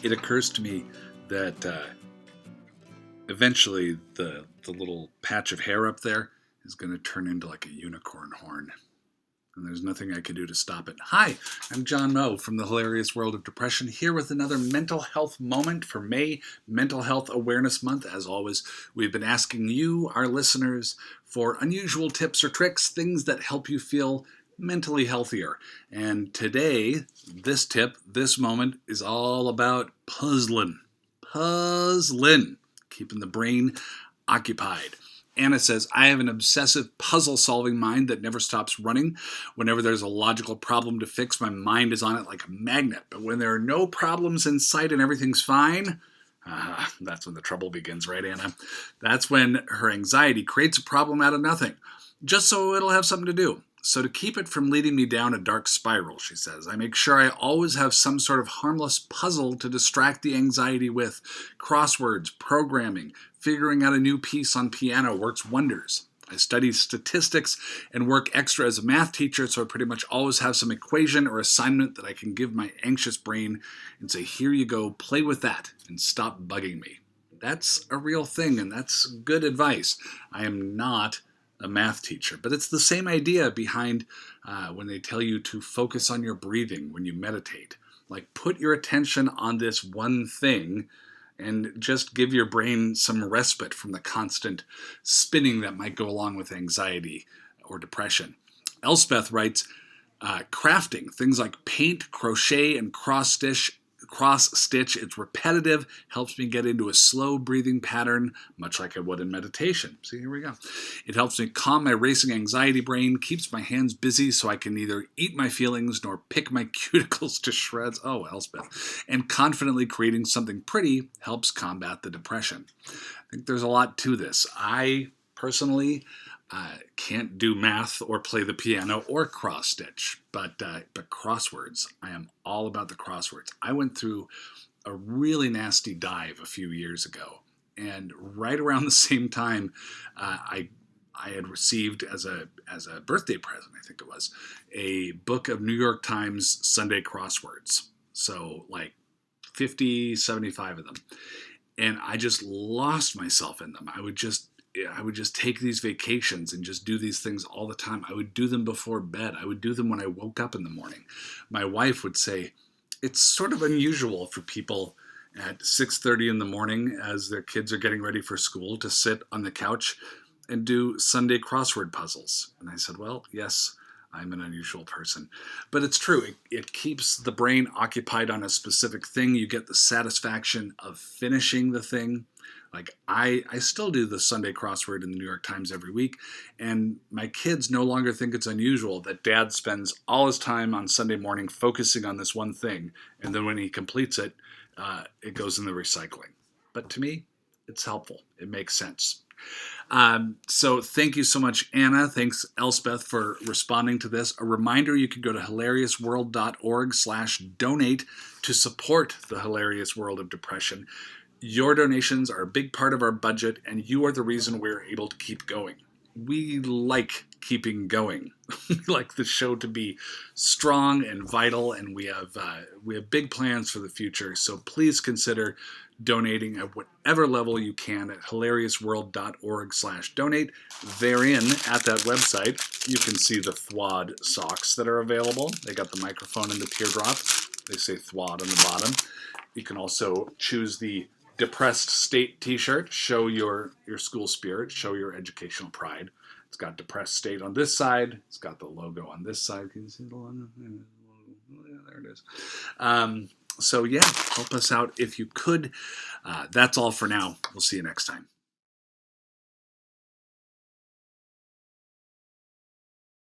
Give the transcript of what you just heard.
it occurs to me that eventually the little patch of hair up there is going to turn into like a unicorn horn. And there's nothing I can do to stop it. Hi, I'm John Moe from the Hilarious World of Depression, here with another mental health moment for May, Mental Health Awareness Month. As always, we've been asking you, our listeners, for unusual tips or tricks, things that help you feel mentally healthier. And today, this tip, this moment, is all about puzzling. Keeping the brain occupied. Anna says, I have an obsessive puzzle-solving mind that never stops running. Whenever there's a logical problem to fix, my mind is on it like a magnet. But when there are no problems in sight and everything's fine, that's when the trouble begins, right, Anna? That's when her anxiety creates a problem out of nothing, just so it'll have something to do. So to keep it from leading me down a dark spiral, she says, I make sure I always have some sort of harmless puzzle to distract the anxiety with. Crosswords, programming, figuring out a new piece on piano works wonders. I study statistics and work extra as a math teacher, so I pretty much always have some equation or assignment that I can give my anxious brain and say, here you go, play with that and stop bugging me. That's a real thing, and that's good advice. I am not a math teacher, but it's the same idea behind when they tell you to focus on your breathing when you meditate. Like, put your attention on this one thing and just give your brain some respite from the constant spinning that might go along with anxiety or depression. Elspeth writes, crafting, things like paint, crochet, and cross stitch. It's repetitive, helps me get into a slow breathing pattern, much like I would in meditation. See, here we go. It helps me calm my racing anxiety brain, keeps my hands busy so I can neither eat my feelings nor pick my cuticles to shreds. Oh, Elspeth. And confidently creating something pretty helps combat the depression. I think there's a lot to this. I personally can't do math or play the piano or cross stitch, but crosswords, I am all about the crosswords. I went through a really nasty dive a few years ago, and right around the same time, I had received as a birthday present, I think it was, a book of New York Times Sunday crosswords. So like 50, 75 of them. And I just lost myself in them. I would just take these vacations and just do these things all the time. I would do them before bed. I would do them when I woke up in the morning. My wife would say, it's sort of unusual for people at 6:30 in the morning as their kids are getting ready for school to sit on the couch and do Sunday crossword puzzles. And I said, well, yes, I'm an unusual person. But it's true. It keeps the brain occupied on a specific thing. You get the satisfaction of finishing the thing. Like, I still do the Sunday crossword in the New York Times every week, and my kids no longer think it's unusual that Dad spends all his time on Sunday morning focusing on this one thing, and then when he completes it, it goes in the recycling. But to me, it's helpful. It makes sense. So thank you so much, Anna. Thanks, Elspeth, for responding to this. A reminder, you can go to hilariousworld.org/donate to support the Hilarious World of Depression. Your donations are a big part of our budget, and you are the reason we're able to keep going. We like keeping going. We like the show to be strong and vital, and we have big plans for the future. So please consider donating at whatever level you can at hilariousworld.org/donate. Therein, at that website, you can see the Thwad socks that are available. They got the microphone and the teardrop. They say Thwad on the bottom. You can also choose the Depressed State t-shirt, show your school spirit, show your educational pride. It's got Depressed State on this side. It's got the logo on this side. Can you see the logo? Yeah, there it is. So yeah, help us out if you could. That's all for now. We'll see you next time.